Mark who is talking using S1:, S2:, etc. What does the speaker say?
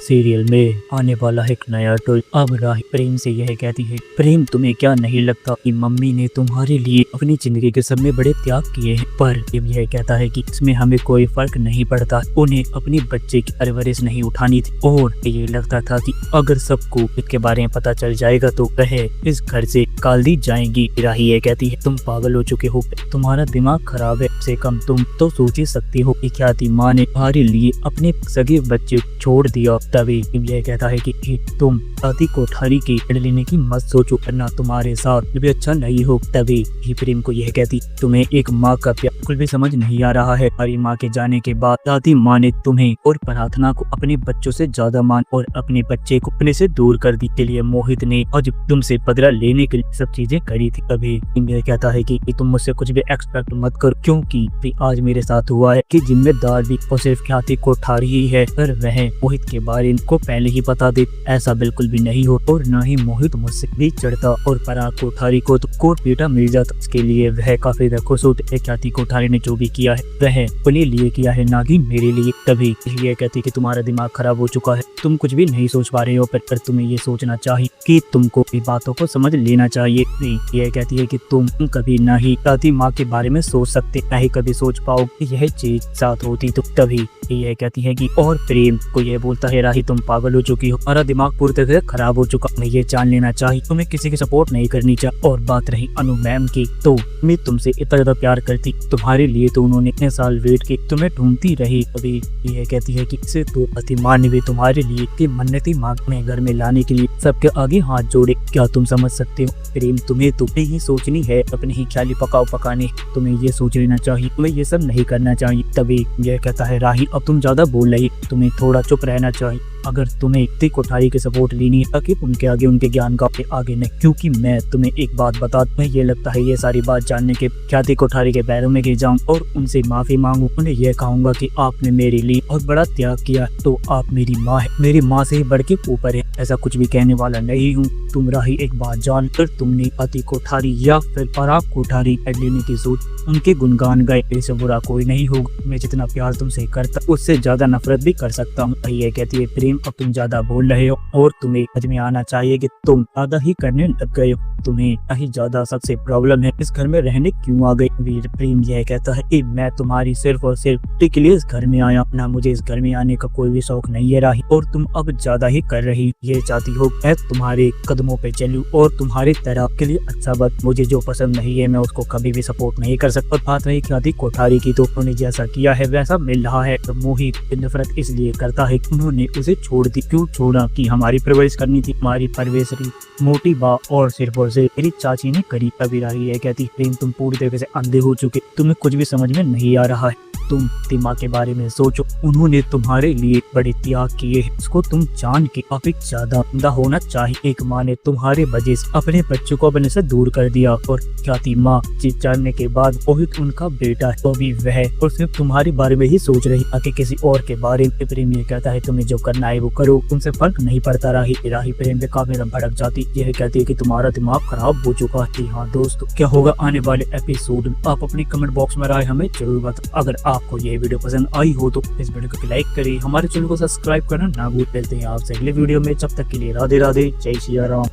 S1: Serial में आने वाला एक नया टूल। अब राही प्रेम से यह कहती है, प्रेम तुम्हें क्या नहीं लगता कि मम्मी ने तुम्हारे लिए अपनी जिंदगी के सब में बड़े त्याग किए हैं। पर प्रेम यह कहता है कि इसमें हमें कोई फर्क नहीं पड़ता, उन्हें अपनी बच्चे की परवरिश नहीं उठानी थी और ये लगता था कि अगर सबको इसके बारे में पता चल जाएगा तो वह इस घर से निकाल दी जाएंगी। राही ये कहती है, तुम पागल हो चुके हो, तुम्हारा दिमाग खराब है, से कम तुम तो सोच ही सकती हो कि ख्याति माँ ने तुम्हारे लिए अपने सगे बच्चे छोड़ दिया। तभी यह कहता है कि तुम ख्याति कोठारी की लेने की मत सोचो, करना तुम्हारे साथ भी अच्छा नहीं हो। तभी ही प्रेम को यह कहती, तुम्हें एक माँ का प्यार बिल्कुल भी समझ नहीं आ रहा है। हमारी माँ के जाने के बाद ख्याति माँ ने तुम्हें और प्रार्थना को अपने बच्चों से ज्यादा मान और अपने बच्चे को अपने से दूर कर दी। के लिए मोहित ने आज तुमसे बदला लेने के लिए सब चीजें करी थी। तभी यह कहता है कि तुम मुझसे कुछ भी एक्सपेक्ट मत करो, क्योंकि आज मेरे साथ हुआ है कि जिम्मेदार भी और सिर्फ ख्याति कोठारी ही है। पर वह मोहित के बारे को पहले ही बता दे, ऐसा बिल्कुल भी नहीं हो और न ही मोहित मुझसे भी चढ़ता और पराग कोठारी को तो कोट पीटा मिल जाता। इसके लिए वह काफी खुश होते हैं। ख्याति कोठारी ने जो भी किया है वह अपने लिए किया है, ना कि मेरे लिए। तभी ये कहती कि तुम्हारा दिमाग खराब हो चुका है, तुम कुछ भी नहीं सोच पा रहे हो। पर तुम्हें ये सोचना चाहिए कि तुमको भी बातों को समझ लेना चाहिए। नहीं, यह कहती है कि तुम कभी ना ही ख्याति माँ के बारे में सोच सकते, ना ही कभी सोच पाओ कि यह चीज साथ होती। तो तभी यह कहती है कि और प्रेम को यह बोलता है, राही तुम पागल हो चुकी हो, हमारा दिमाग पूरी तरह से खराब हो चुका, तुम्हें ये जान लेना चाहिए, तुम्हें किसी की सपोर्ट नहीं करनी चाहिए। और बात रही अनु मैम की, तो मैं तुमसे इतना ज्यादा प्यार करती, तुम्हारे लिए तो उन्होंने इतने साल वेट की, तुम्हें ढूंढती रही। अभी यह कहती है कि इसे तो अतिमा ने भी तुम्हारे लिए की मन्नती मांगने घर में लाने के लिए सबके आगे हाथ जोड़े, क्या तुम समझ सकते हो? प्रेम तुम्हें ही सोचनी है, अपने ही ख्याली पकाओ पकाने, तुम्हें ये सोच लेना चाहिए, तुम्हें ये सब नहीं करना चाहिए। तभी यह कहता है, राही अब तुम ज्यादा बोल रही, तुम्हें थोड़ा चुप रहना चाहिए। अगर तुम्हें ख्याति कोठारी की सपोर्ट लेनी है ताकि उनके आगे उनके ज्ञान का आगे नहीं, क्योंकि मैं तुम्हें एक बात बता, तुम्हें ये लगता है ये सारी बात जानने के ख्याति कोठारी के पैरों में गिर जाऊं और उनसे माफी मांगू, उन्हें यह कहूंगा कि आपने मेरे लिए बहुत बड़ा त्याग किया, तो आप मेरी माँ है, मेरी माँ से ही बढ़ के ऊपर है, ऐसा कुछ भी कहने वाला नहीं हूँ। तुम राही एक बात जान कर तुमने ख्याति कोठारी या फिर पराग कोठारी लेने की सोच उनके गुणगान गाए, इससे बुरा कोई नहीं होगा। मैं जितना प्यार तुमसे करता उससे ज्यादा नफरत भी कर सकता हूँ। ये कहती है, प्रेम अब तुम ज्यादा बोल रहे हो और तुम्हें समझ में आना चाहिए कि तुम ज्यादा ही करने लग गए हो, तुम्हें कहीं ज्यादा सबसे प्रॉब्लम है, इस घर में रहने क्यों आ गई? वीर प्रेम यह कहता है कि मैं तुम्हारी सिर्फ और सिर्फ के लिए इस घर में आया, ना मुझे इस घर में आने का कोई भी शौक नहीं है राही, और तुम अब ज्यादा ही कर रही, ये चाहती हो मैं तुम्हारे कदमों पे चलूं और तुम्हारे तरफ के लिए अच्छा बात, मुझे जो पसंद नहीं है मैं उसको कभी भी सपोर्ट नहीं कर सकता। बात रही ख्याति कोठारी की, तो उन्होंने जैसा किया है वैसा मिल रहा है। तो मोहित नफरत इसलिए करता है कि उन्होंने उसे छोड़ दी, क्यों छोड़ा कि हमारी परवरिश करनी थी, हमारी परवरिश मोटी बा और सिर्फ मेरी चाची ने करी। तभी राही ये कहती, प्रेम तुम पूरी तरीके से अंधे हो चुके, तुम्हें कुछ भी समझ में नहीं आ रहा है, तुम दिमाग के बारे में सोचो, उन्होंने तुम्हारे लिए बड़े त्याग किए हैं, इसको तुम जान के काफी ज्यादा अंधा होना चाहिए। एक माँ ने तुम्हारे वजह से अपने बच्चों को अपने से दूर कर दिया और ख्याति माँ चीज जानने के बाद मोहित उनका बेटा है, तो भी वह और सिर्फ तुम्हारे बारे में ही सोच रही आगे किसी और के बारे में। प्रेम ये कहता है, तुम्हें जो करना है वो करो, तुमसे फर्क नहीं पड़ता। राही प्रेम पे काफी भड़क जाती, यह कहती है कि तुम्हारा दिमाग खराब हो चुका है। हाँ दोस्तों, क्या होगा आने वाले एपिसोड में आप अपनी कमेंट बॉक्स में राय हमें जरूर बताओ। अगर आपको यह वीडियो पसंद आई हो तो इस वीडियो को लाइक करें, हमारे चैनल को सब्सक्राइब करना ना भूल। मिलते हैं आपसे अगले वीडियो में, जब तक के लिए राधे राधे, जय श्री राम।